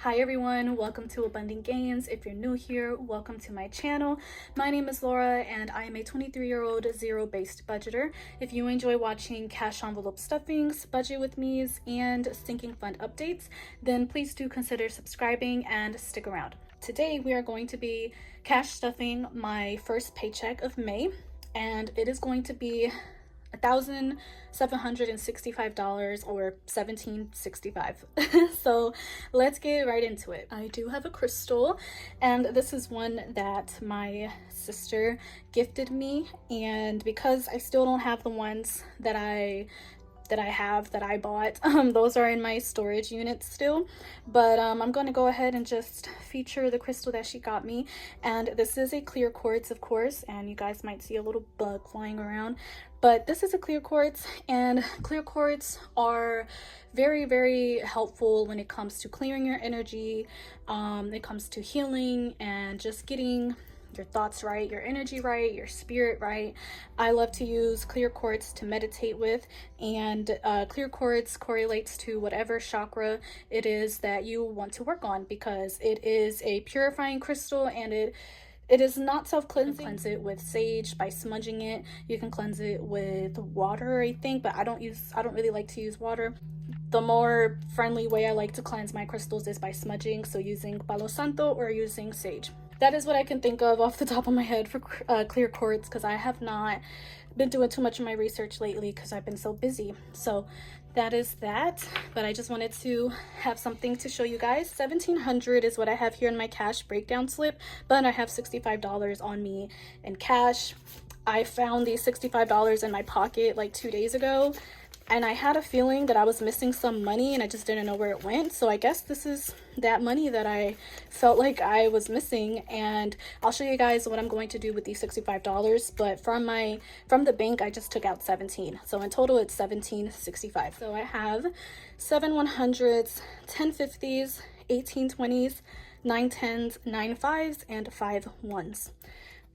Hi everyone, welcome to Abundant Gains. If you're new here, welcome to my channel. My name is Laura and I am a 23-year-old zero-based budgeter. If you enjoy watching cash envelope stuffings, budget with me's, and sinking fund updates, then please do consider subscribing and stick around. Today we are going to be cash stuffing my first paycheck of May, and it is going to be $1,765 or $1,765. So let's get right into it. I do have a crystal, and this is one that my sister gifted me, and because I still don't have the ones that I bought, those are in my storage unit still, but I'm going to go ahead and just feature the crystal that she got me. And this is a clear quartz, of course, and you guys might see a little bug flying around, but this is a clear quartz, and clear quartz are very, very helpful when it comes to clearing your energy. It comes to healing and just getting your thoughts right, your energy right, your spirit right. I love to use clear quartz to meditate with, and clear quartz correlates to whatever chakra it is that you want to work on, because it is a purifying crystal, and it is not self-cleansing. You can cleanse it with sage by smudging it. You can cleanse it with water, I think, but I don't really like to use water. The more friendly way I like to cleanse my crystals is by smudging, so using Palo Santo or using sage. That is what I can think of off the top of my head for clear quartz, because I have not been doing too much of my research lately because I've been so busy. So that is that, but I just wanted to have something to show you guys. $1,700 is what I have here in my cash breakdown slip, but I have $65 on me in cash. I found these $65 in my pocket like 2 days ago, and I had a feeling that I was missing some money and I just didn't know where it went. So I guess this is that money that I felt like I was missing, and I'll show you guys what I'm going to do with these $65. But from the bank I just took out 17, so in total it's $1,765. So I have 7 100s, 10 50s, 18 20s, 9 10s, 9 5s, and 5 1s.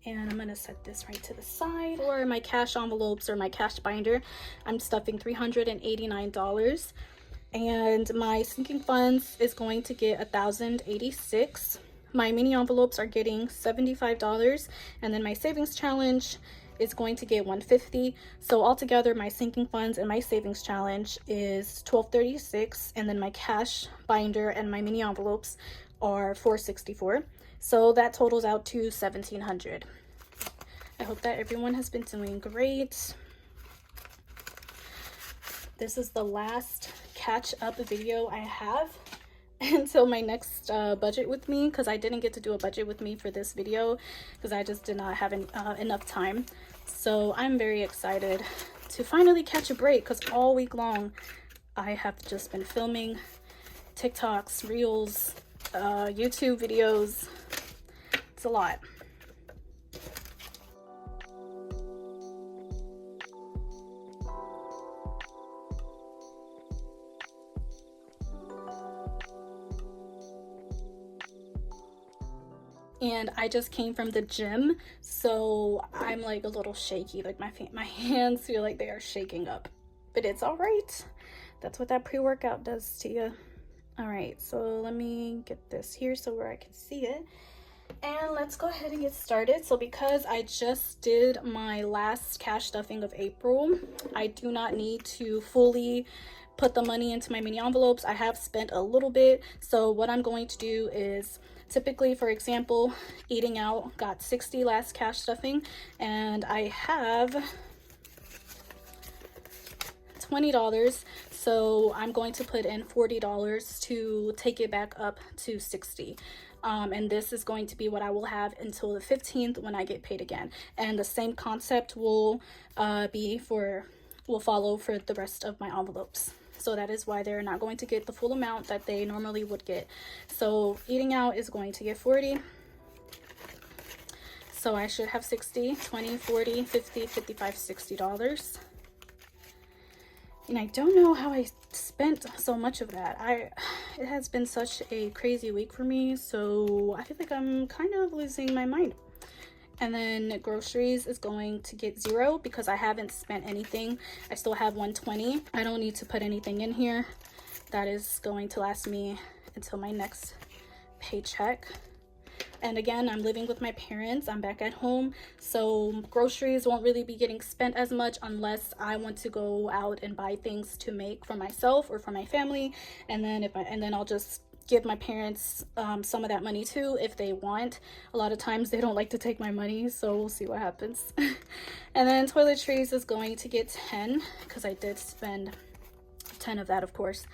And I'm gonna set this right to the side. For my cash envelopes or my cash binder, I'm stuffing $389, and my sinking funds is going to get $1,086. My mini envelopes are getting $75, and then my savings challenge is going to get $150. So altogether my sinking funds and my savings challenge is $1,236, and then my cash binder and my mini envelopes are $464. So that totals out to $1,700. I hope that everyone has been doing great. This is the last catch up video I have until my next budget with me, because I didn't get to do a budget with me for this video because I just did not have enough time. So I'm very excited to finally catch a break, because all week long I have just been filming TikToks, Reels, YouTube videos. It's a lot. And I just came from the gym, so I'm like a little shaky. Like my hands feel like they are shaking up, but it's all right. That's what that pre-workout does to you. All right, so let me get this here so where I can see it, and let's go ahead and get started. So because I just did my last cash stuffing of April, I do not need to fully put the money into my mini envelopes. I have spent a little bit, so what I'm going to do is, typically, for example, eating out got $60 last cash stuffing, and I have $20, so I'm going to put in $40 to take it back up to $60. And this is going to be what I will have until the 15th when I get paid again, and the same concept will follow for the rest of my envelopes. So that is why they're not going to get the full amount that they normally would get. So eating out is going to get 40. So I should have 60, 20, 40, 50, 55, $60. And I don't know how I spent so much of that. It has been such a crazy week for me, so I feel like I'm kind of losing my mind. And then groceries is going to get 0 because I haven't spent anything. I still have $120. I don't need to put anything in here. That is going to last me until my next paycheck. And again, I'm living with my parents. I'm back at home, so groceries won't really be getting spent as much unless I want to go out and buy things to make for myself or for my family. And then I'll just give my parents some of that money too if they want. A lot of times they don't like to take my money, so we'll see what happens. And then toiletries is going to get 10 because I did spend 10 of that, of course,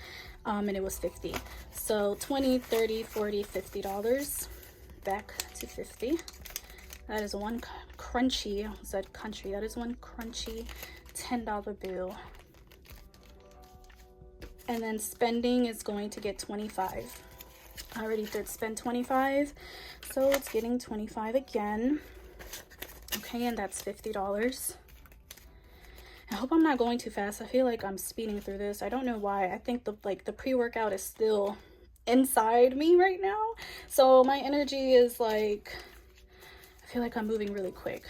and it was 50. So 20, 30, 40, $50. Back to 50. That is one crunchy, I said country, that is one crunchy $10 bill. And then spending is going to get 25. I already did spend 25, so it's getting 25 again. Okay, and that's $50. I hope I'm not going too fast. I feel like I'm speeding through this. I don't know why. I think the pre-workout is still inside me right now, so my energy is like, I feel like I'm moving really quick.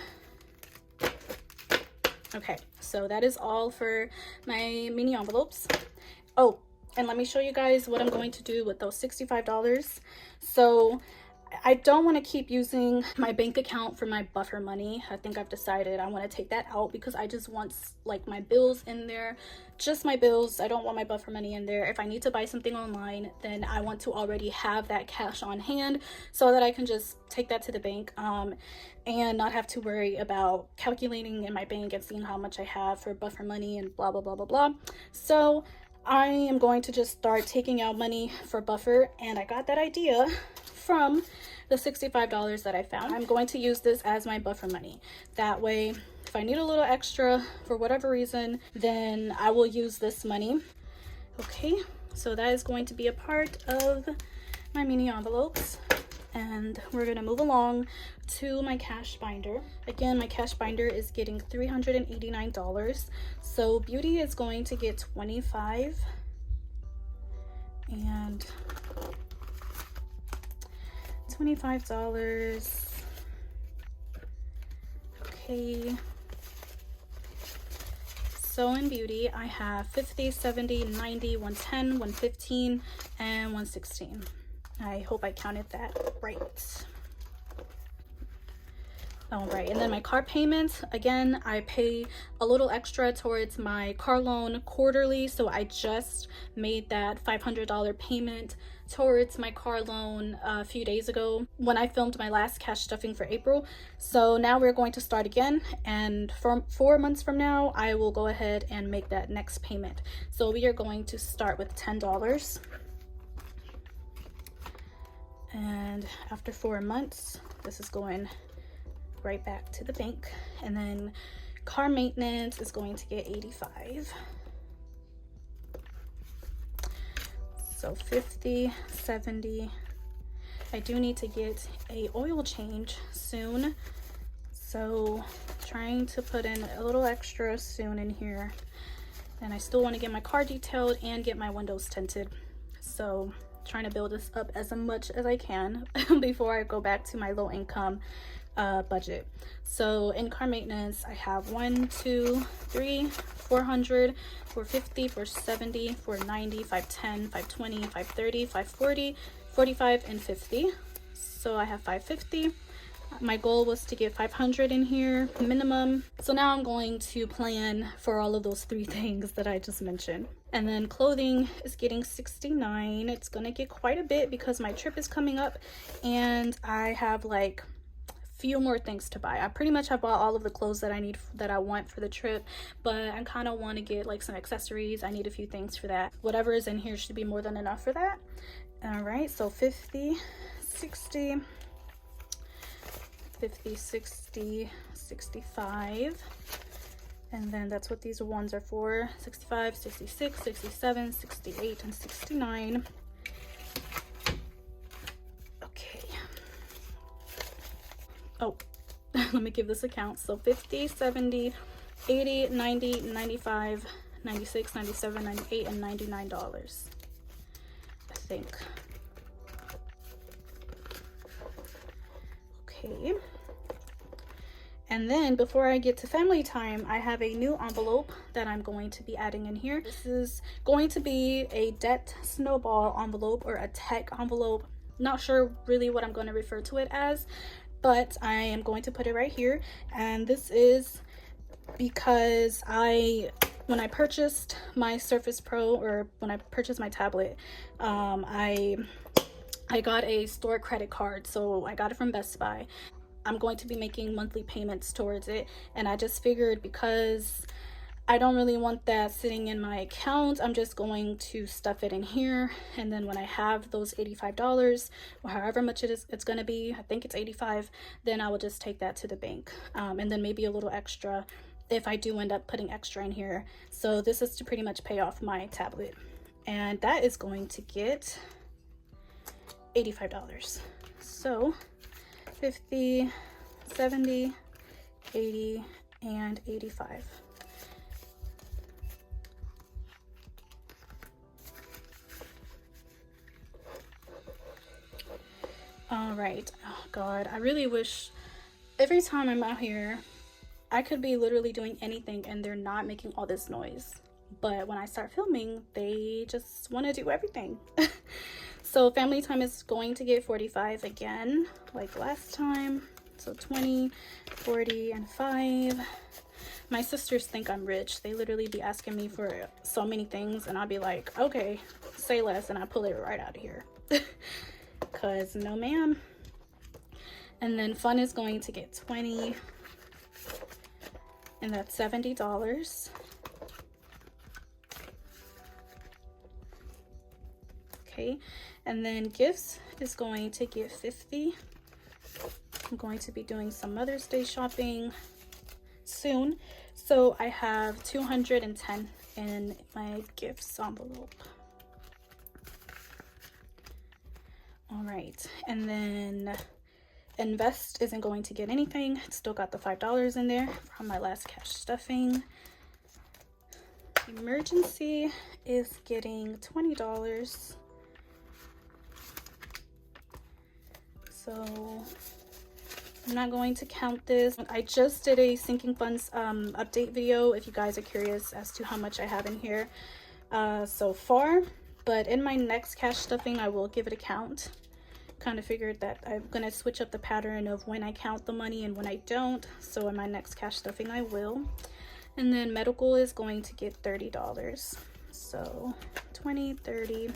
Okay, so that is all for my mini envelopes. Oh, and let me show you guys what I'm going to do with those $65. So I don't want to keep using my bank account for my buffer money. I think I've decided I want to take that out because I just want like my bills in there, just my bills. I don't want my buffer money in there. If I need to buy something online, then I want to already have that cash on hand so that I can just take that to the bank and not have to worry about calculating in my bank and seeing how much I have for buffer money and blah, blah, blah, blah, blah. So I am going to just start taking out money for buffer, and I got that idea from the $65 that I found. I'm going to use this as my buffer money. That way, if I need a little extra for whatever reason, then I will use this money. Okay, so that is going to be a part of my mini envelopes. And we're gonna move along to my cash binder. Again, my cash binder is getting $389. So beauty is going to get 25, and $25. Okay. So in beauty, I have 50, 70, 90, 110, 115, and 116. I hope I counted that right. All right, and then my car payments, again, I pay a little extra towards my car loan quarterly, so I just made that $500 payment towards my car loan a few days ago when I filmed my last cash stuffing for April. So now we're going to start again, and from 4 months from now, I will go ahead and make that next payment. So we are going to start with $10. And after 4 months, this is going right back to the bank. And then car maintenance is going to get 85. So 50, 70. I do need to get a oil change soon, so trying to put in a little extra soon in here. And I still want to get my car detailed and get my windows tinted, so trying to build this up as much as I can before I go back to my low income budget. So in car maintenance, I have 1, 2, 3, 400, 450, 470, 490, 510, 520, 530, 540, 45, and 50. So I have 550. My goal was to get 500 in here minimum. So now I'm going to plan for all of those 3 things that I just mentioned. And then clothing is getting 69. It's gonna get quite a bit because my trip is coming up and I have like few more things to buy. I pretty much have bought all of the clothes that I need, that I want for the trip, but I kind of want to get like some accessories. I need a few things for that. Whatever is in here should be more than enough for that. All right, so 50, 60, 50, 60, 65, and then that's what these ones are for: 65, 66, 67, 68, and 69. Oh, let me give this a count. So 50, 70, 80, 90, 95, 96, 97, 98, and $99, I think. Okay. And then before I get to family time, I have a new envelope that I'm going to be adding in here. This is going to be a debt snowball envelope or a tech envelope. Not sure really what I'm going to refer to it as, but I am going to put it right here. And this is because when I purchased my Surface Pro, or when I purchased my tablet, I got a store credit card. So I got it from Best Buy. I'm going to be making monthly payments towards it, and I just figured because I don't really want that sitting in my account, I'm just going to stuff it in here, and then when I have those $85 or however much it's going to be, I think it's 85, then I will just take that to the bank, and then maybe a little extra if I do end up putting extra in here. So this is to pretty much pay off my tablet, and that is going to get $85. So 50, 70, 80, and 85. All right. Oh God, I really wish every time I'm out here, I could be literally doing anything and they're not making all this noise. But when I start filming, they just want to do everything. So family time is going to get 45 again, like last time. So 20, 40, and 5. My sisters think I'm rich. They literally be asking me for so many things, and I'll be like, okay, say less, and I pull it right out of here. Because no ma'am. And then fun is going to get 20, and that's $70. Okay, and then gifts is going to get 50. I'm going to be doing some Mother's Day shopping soon, so I have 210 in my gifts envelope. All right, and then invest isn't going to get anything. Still got the $5 in there from my last cash stuffing. Emergency is getting $20. So I'm not going to count this. I just did a sinking funds update video if you guys are curious as to how much I have in here so far, but in my next cash stuffing I will give it a count. Kind of figured that I'm gonna switch up the pattern of when I count the money and when I don't, so in my next cash stuffing I will. And then medical is going to get $30, so 20, 30.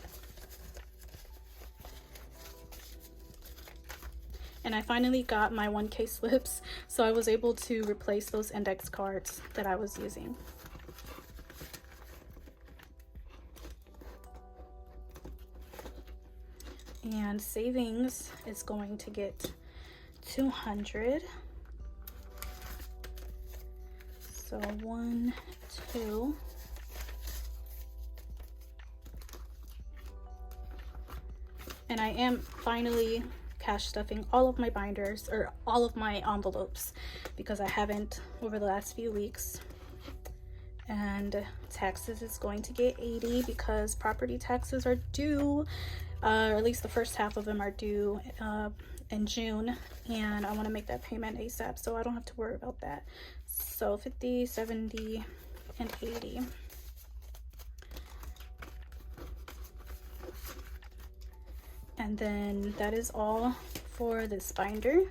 And I finally got my 1K slips, so I was able to replace those index cards that I was using. And savings is going to get 200. So 1, 2. And I am finally cash stuffing all of my binders, or all of my envelopes, because I haven't over the last few weeks. And taxes is going to get 80 because property taxes are due, or at least the first half of them are due in June, and I want to make that payment ASAP so I don't have to worry about that. So 50, 70, and 80. And then that is all for this binder.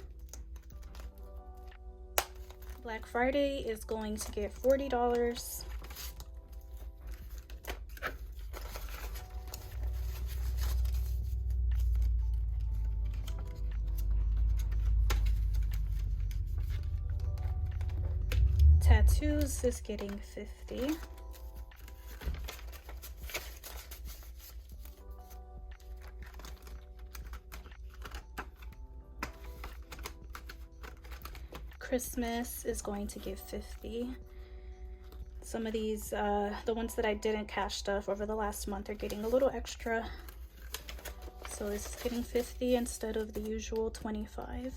Black Friday is going to get $40. Tattoos is getting 50. Christmas is going to give 50. Some of these, the ones that I didn't cash stuff over the last month, are getting a little extra. So this is getting 50 instead of the usual 25.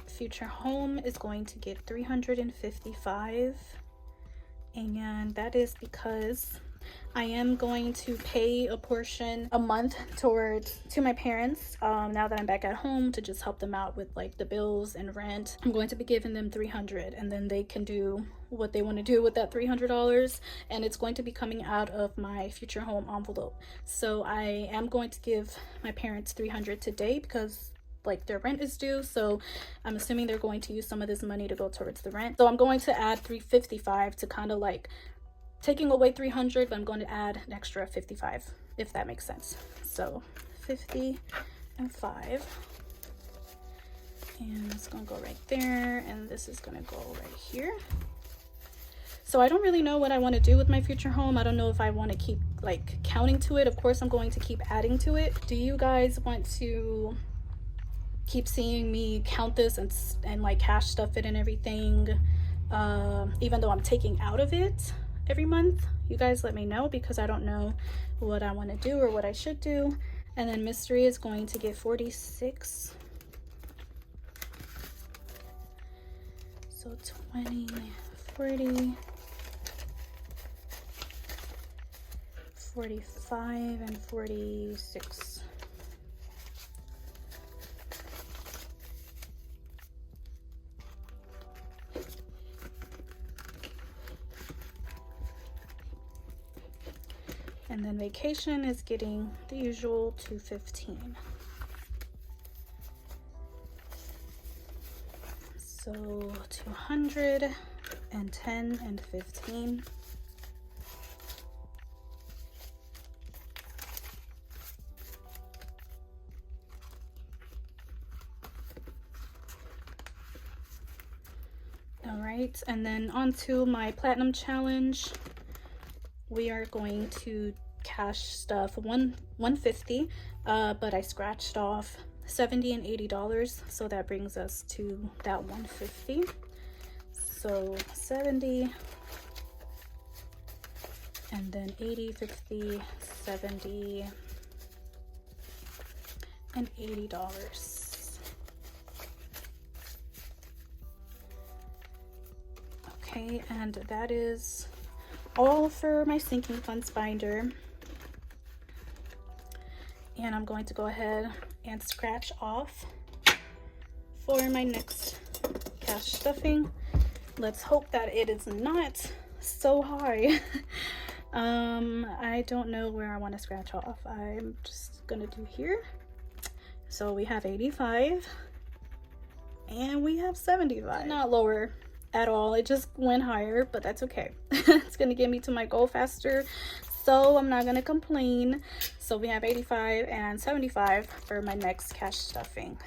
Future home is going to get 355. And that is because I am going to pay a portion a month to my parents now that I'm back at home, to just help them out with like the bills and rent. I'm going to be giving them $300, and then they can do what they want to do with that $300, and it's going to be coming out of my future home envelope. So I am going to give my parents $300 today because like their rent is due, so I'm assuming they're going to use some of this money to go towards the rent. So I'm going to add $355 to kind of like taking away $300, but I'm going to add an extra $55, if that makes sense. So 50 and 5, and it's gonna go right there, and this is gonna go right here. So I don't really know what I want to do with my future home. I don't know if I want to keep like counting to it. Of course I'm going to keep adding to it. Do you guys want to keep seeing me count this and like cash stuff it and everything, even though I'm taking out of it every month? You guys let me know, because I don't know what I want to do or what I should do. And then mystery is going to get 46, so 20, 40, 45, and 46. And then vacation is getting the usual 215. So 210 and 15. All right, and then on to my platinum challenge. We are going to cash stuff 150, but I scratched off $70 and $80, so that brings us to that 150. So 70, and then 80, 50, 70, and $80. Okay, and that is all for my sinking funds binder. And I'm going to go ahead and scratch off for my next cash stuffing. Let's hope that it is not so high. I don't know where I want to scratch off. I'm just gonna do here. So we have 85 and we have 75. Not lower at all, it just went higher, but that's okay. It's gonna get me to my goal faster, so I'm not gonna complain. So we have 85 and 75 for my next cash stuffing.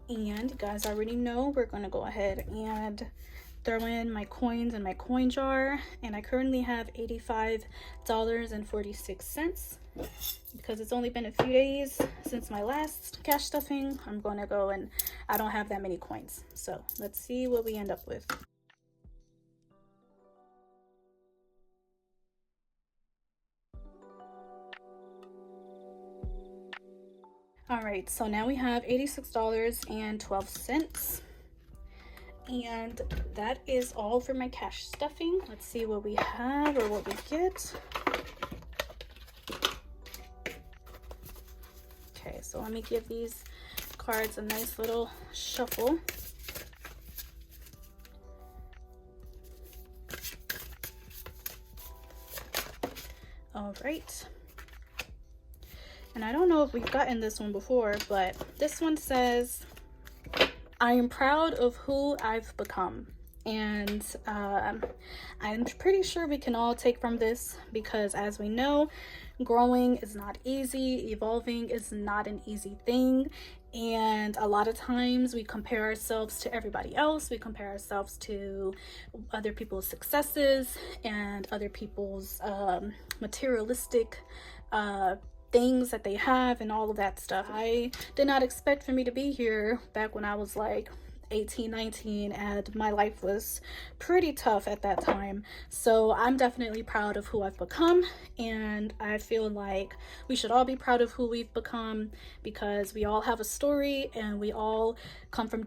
And you guys already know we're gonna go ahead and throw in my coins in my coin jar, and I currently have $85.46. Because it's only been a few days since my last cash stuffing, I'm gonna go, and I don't have that many coins. So let's see what we end up with. All right, so now we have $86.12. And that is all for my cash stuffing. Let's see what we have or what we get. Okay, so let me give these cards a nice little shuffle. All right. And I don't know if we've gotten this one before, but this one says, I am proud of who I've become. And I'm pretty sure we can all take from this, because as we know, growing is not easy, evolving is not an easy thing, and a lot of times we compare ourselves to everybody else. We compare ourselves to other people's successes and other people's materialistic things that they have and all of that stuff. I did not expect for me to be here back when I was like 18, 19, and my life was pretty tough at that time. So I'm definitely proud of who I've become, and I feel like we should all be proud of who we've become, because we all have a story and we all come from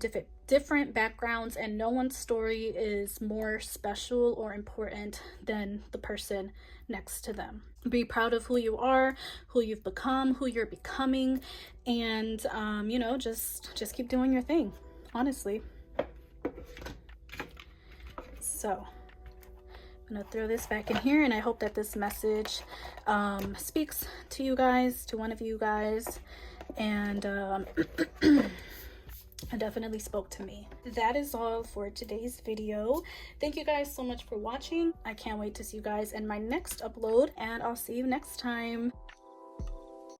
different backgrounds, and no one's story is more special or important than the person next to them. Be proud of who you are, who you've become, who you're becoming, and you know, just keep doing your thing, honestly. So I'm gonna throw this back in here, and I hope that this message speaks to you guys, to one of you guys, and it definitely spoke to me. That is all for today's video. Thank you guys so much for watching. I can't wait to see you guys in my next upload, and I'll see you next time.